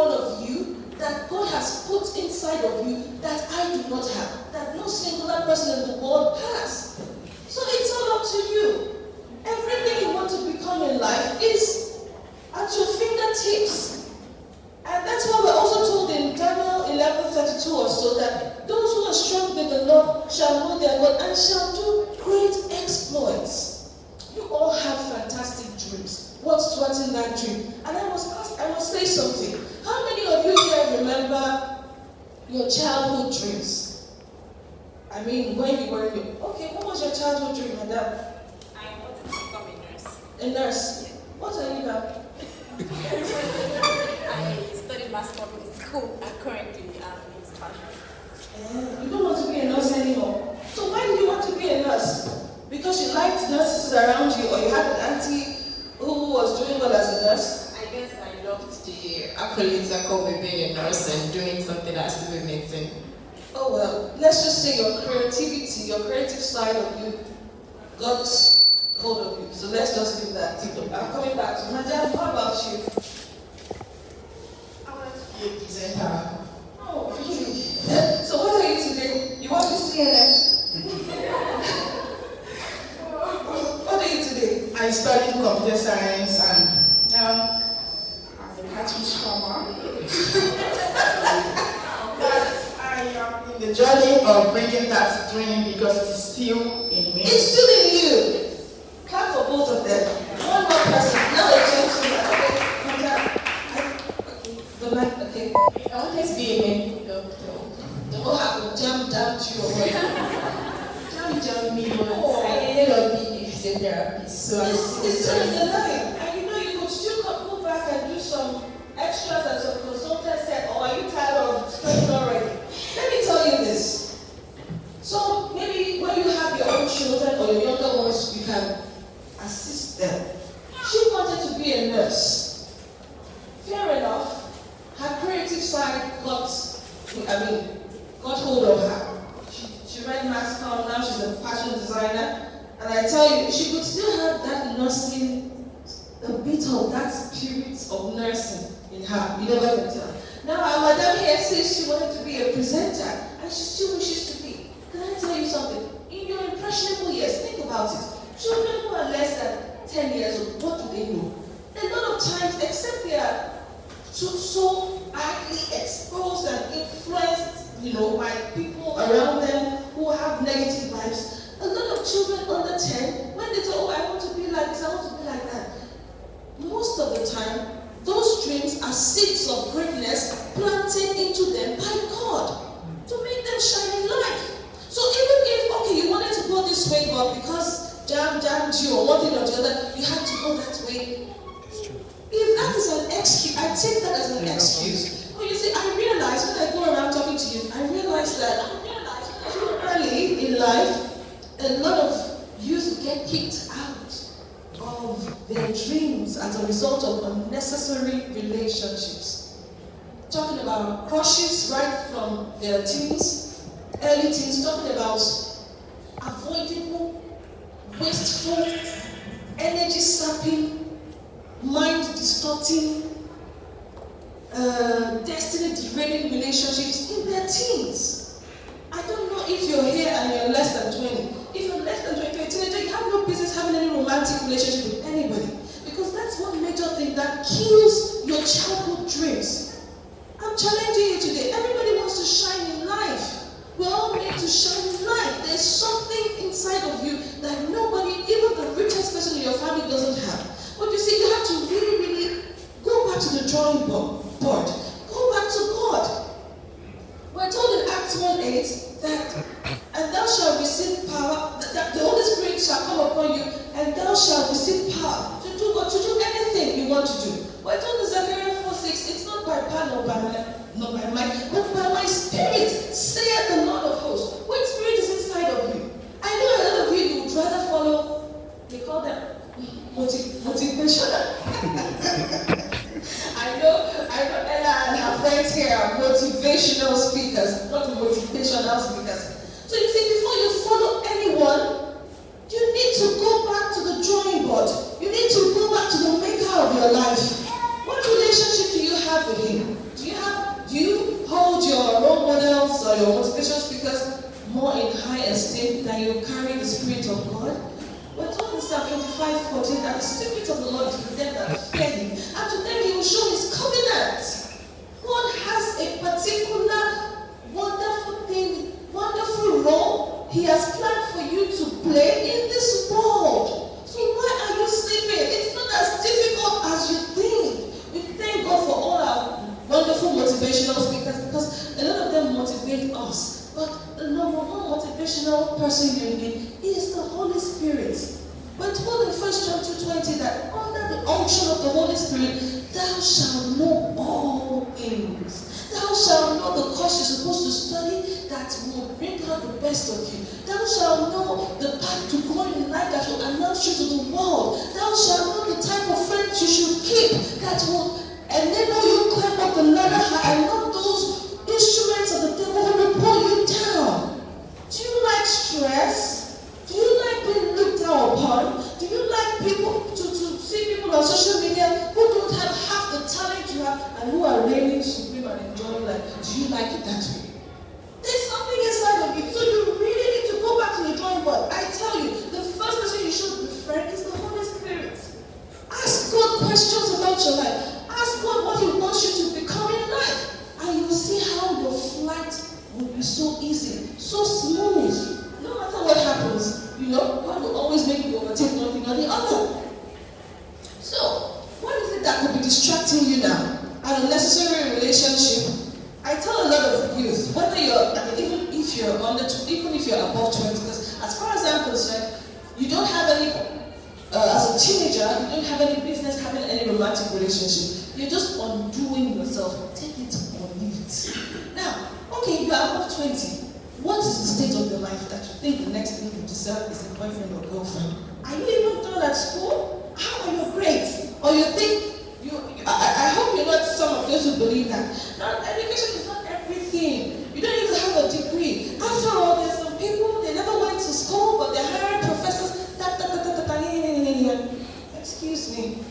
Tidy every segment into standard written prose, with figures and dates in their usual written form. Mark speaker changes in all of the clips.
Speaker 1: one of you that God has put inside of you that I do not have, that no singular person in the world has. So it's all up to you. Everything you want to become in life is at your fingertips. And that's why we're also told in Daniel 11:32 or so that those who are strong with the Lord shall know their God and shall do great exploits. You all have fantastic dreams. What's thwarting that dream? And I must say something. How many of you here remember your childhood dreams? I mean, when you were young. Okay, what was your childhood dream, madam?
Speaker 2: I wanted to become a nurse.
Speaker 1: A nurse. What are you now?
Speaker 2: I studied mass comm in school and currently I'm in fashion.
Speaker 1: You don't want to be a nurse anymore. So why do you want to be a nurse? Because you liked nurses around you, or you had an auntie who was doing well as a nurse?
Speaker 2: I guess I loved the accolades that come with being a nurse and doing something that has to do with medicine.
Speaker 1: Oh well, let's just say your creativity, your creative side of you got hold of you. So let's just leave that. I'm coming back to Madam. How about you?
Speaker 3: I wanted to be a presenter.
Speaker 1: Oh, really? So what are you today? You want to CNN? What are you today?
Speaker 3: I studied computer science and now as a catfish farmer. But I am in the journey of bringing that dream because it's still in me.
Speaker 1: It's still in you. Clap for both of them. One more person. Now a gentleman. Okay. The mic, okay.
Speaker 2: I wanted to be a medical doctor.
Speaker 1: What happened? Jam you or what?
Speaker 2: Jam me once. I ended up being a physiotherapist. So
Speaker 1: it's still in the line. And you know you could still go back and do some extras as a consultant said, or are you tired of studying already? Let me tell you this. So maybe when you have your own children or your younger ones, you can assist them. She wanted to be a nurse. Fair enough. Her creative side got hold of her. She read mass comm, now she's a fashion designer. And I tell you, she could still have that nursing, a bit of that spirit of nursing in her. You never can tell. Now our madam here says she wanted to be a presenter, and she still wishes to be. Can I tell you something? In your impressionable years, think about it. Children who are less than 10 years old, what do they know? A lot of times, except they are so highly exposed and influenced, by people around them who have negative vibes. A lot of children under 10, when they say, oh, I want to be like this, I want to be like that. Most of the time, those dreams are seeds of greatness planted into them by God to make them shine in life. So even if, okay, you wanted to go this way, but because jammed you or one thing or the other, you had to go that way. If that is an excuse, I take that as an excuse. But you see, I realize when I go around talking to you, I realize that too early in life, a lot of youth get kicked out of their dreams as a result of unnecessary relationships. Talking about crushes right from their teens, early teens, talking about avoidable, wasteful, energy sapping, mind distorting, destiny derailing relationships in their teens. I don't know if you're here and you're less than 20. If you're less than 20, you're a teenager, you have no business having any romantic relationship with anybody. Because that's one major thing that kills your childhood dreams. I'm challenging you today. Everybody wants to shine in life. We're all made to shine in life. There's something inside of you that nobody, even the richest person in your family, doesn't have. But you see, you have to really, really go back to the drawing board. Go back to God. We're told in Acts 1:8 that, and thou shalt receive power, that the Holy Spirit shall come upon you, and thou shalt receive power to do what? To do anything you want to do. We're told in Zechariah 4:6, it's not by power nor by might, but by my spirit, saith the Lord of hosts. What spirit is inside of you? I know a lot of you would rather follow, they call them motivational. I know Ella and her friends here are motivational speakers, not motivational speakers. So you see, before you follow anyone, you need to go back to the drawing board. You need to go back to the maker of your life. What relationship do you have with him? Do others more in high esteem than you carry the Spirit of God? We're told in Psalm 25:14 that the Spirit of the Lord is with them that fear Him, and to them He will show His covenant. God has a particular wonderful thing, wonderful role He has planned for you to play in this world. So why are you sleeping? It's not as difficult as you think. We thank God for all our wonderful motivational speakers because a lot of them motivate us. But the number one motivational person you need is the Holy Spirit. We're told in 1 John 2:20 that under the unction of the Holy Spirit, thou shalt know all things. Thou shalt know the course you're supposed to study that will bring out the best of you. Thou shalt know the path to go in life that will announce you to the world. Thou shalt know the type of friends you should keep that will enable you climb up the ladder high and not those instruments of the devil who will pull you down. Do you like stress? Do you like being looked down upon? Do you like people to see people on social media who don't have half the talent you have and who are reigning supreme and enjoying life? Do you like it that way? There's something inside of you, so you really need to go back to the drawing board. I tell you, the first person you should befriend is the Holy Spirit. Ask God questions about your life. Ask God what He wants you to become in life. And you will see how your flight will be so easy, so smooth. No matter what happens, God will always make you overtake one thing or the other. So, what is it that could be distracting you now? An unnecessary relationship. I tell a lot of youth, whether even if you're above 20, because as far as I'm concerned, you don't have any, as a teenager, you don't have any business having any romantic relationship. You're just undoing yourself. Take it or leave it. Now, okay, you are above 20. What is the state of your life that you think the next thing you deserve is a boyfriend or girlfriend? Are you even done at school? How are your grades? Or you think I hope you're not some of those who believe that. Now, education is not everything. You don't need to have a degree. After all, there's some people, they never went to school, but they're hiring professors. Excuse me.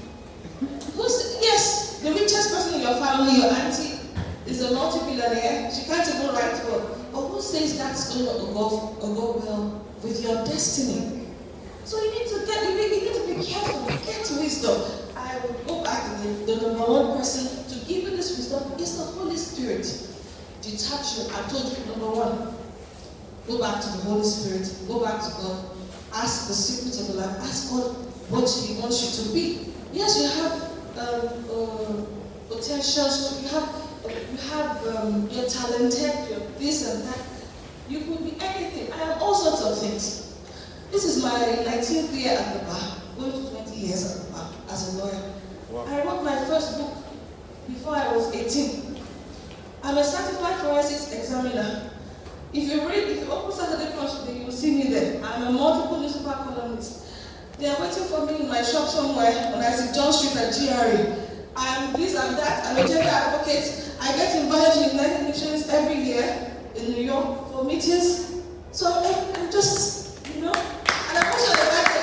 Speaker 1: Yes, the richest person in your family, your auntie, is a multi-billionaire. She can't even write well. But who says that's going to go well with your destiny? So you need to be careful. Get wisdom. I will go back to the number one person to give you this wisdom is the Holy Spirit. Detach you. I told you, number one, go back to the Holy Spirit. Go back to God. Ask the secrets of your life. Ask God what He wants you to be. Yes, you have potentials. You're talented. You're this and that. You could be anything. I am all sorts of things. This is my 19th year at the bar, going to 20 years at the bar as a lawyer. Wow. I wrote my first book before I was 18. I'm a certified forensics examiner. If you open Saturday Punch today, you will see me there. I'm a multiple newspaper columnist. They are waiting for me in my shop somewhere when I see John Street at GRA. I'm this and that, I'm a gender advocate. I get invited to United Nations every year in New York for meetings. So I'm just, and I'm also the bachelor.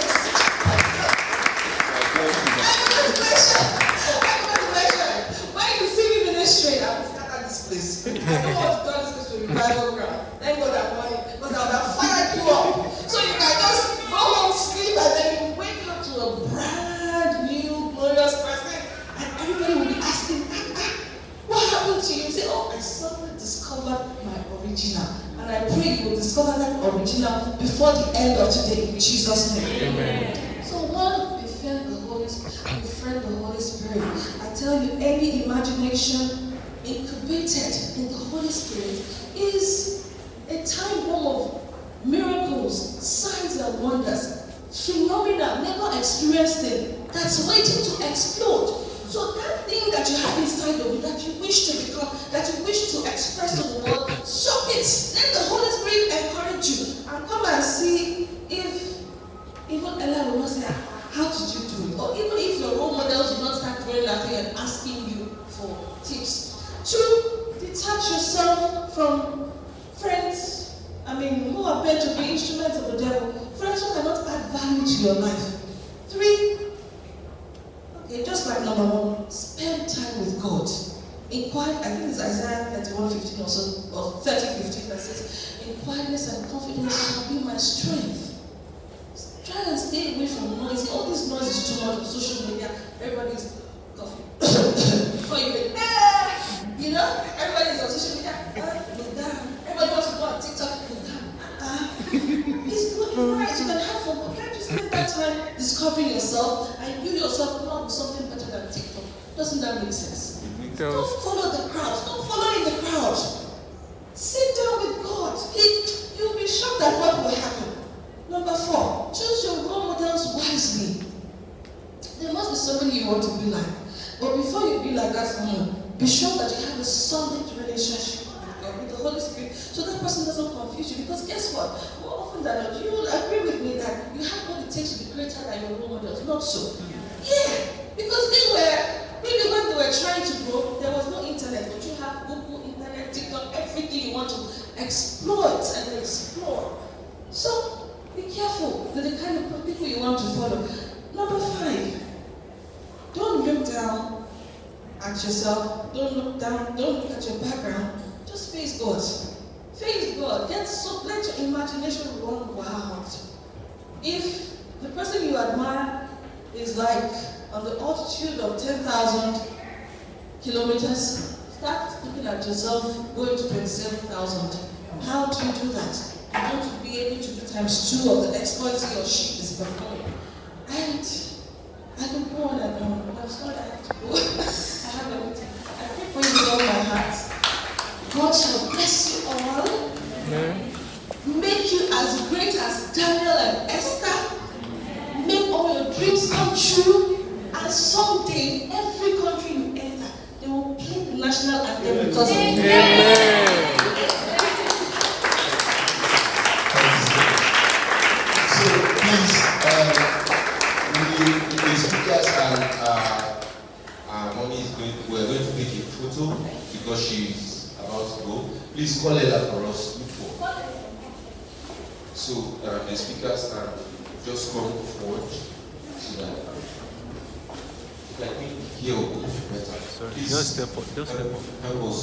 Speaker 1: When you see me ministering, I will scatter this place. I don't want to turn this place to a revival ground. Thank God I'm money, because I would have fired you up. So you can just go home, sleep, and then you wake up to a brand new, glorious person, and everybody will be asking, what happened to you? You say, I suddenly discovered my original. And I pray you will discover that original before the end of today, in Jesus' name. Amen. So one, befriend the Holy Spirit. I tell you, any imagination incubated in the Holy Spirit is a time bomb of miracles, signs and wonders, phenomena never experienced in, that's waiting to explode. So that thing that you have inside of you, that you wish to become, that you wish to express to the world, show it. Let the Holy Spirit encourage you. And come and see if even Ella will not say, how did you do it? Or even if your role models do not start throwing after you and asking you for tips. Two, detach yourself from friends, who appear to be instruments of the devil. Friends who cannot add value to your life. Three, just like number one, spend time with God. In quiet, I think it's Isaiah 31:15 or so, or 30:15 that says, in quietness and confidence shall be my strength. Try and stay away from noise. All this noise is too much on social media. Everybody's coughing. Before you get, you know, everybody's on social media. Look down. Everybody wants to go on TikTok. Look down. It's good, it's nice. You can have fun, but can't you spend that time discovering yourself and you yourself come up with something better than TikTok? Doesn't that make sense? Don't follow the crowd. Don't follow in the crowd. Sit down with God. You'll be shocked at what will happen. Number 4, choose your role models wisely. There must be somebody you want to be like. But before you be like that someone, be sure that you have a solid relationship with God, with the Holy Spirit, so that person doesn't confuse you. Because guess what? More often than not, you will agree with me that you have what it takes to be greater than your role models. Not so. Yeah, because they were, maybe when they were trying to grow, there was no internet, but you have Google, internet, TikTok, everything you want to exploit and explore. So, be careful with the kind of people you want to follow. Number 5, don't look down at yourself. Don't look down. Don't look at your background. Just face God. Face God. Let your imagination run wild. If the person you admire is like on the altitude of 10,000 kilometers, start looking at yourself going to 27,000. How do you do that? You want to be able to do ×2 of the exploits he or she is performing. And I can go on and on, but I'm sorry I have to go. I have a meeting. I pray for you with all my heart. God shall bless you all. Make you as great as Daniel and Esther. Make all your dreams come true. And someday, every country you enter, they will play the national anthem because of you. Amen.
Speaker 4: The speakers and Mommy we're going to take a photo because she's about to go. Please call her for us. So the speakers can just come forward so that I think here will be better.
Speaker 5: Sorry, just step up.
Speaker 4: Help us.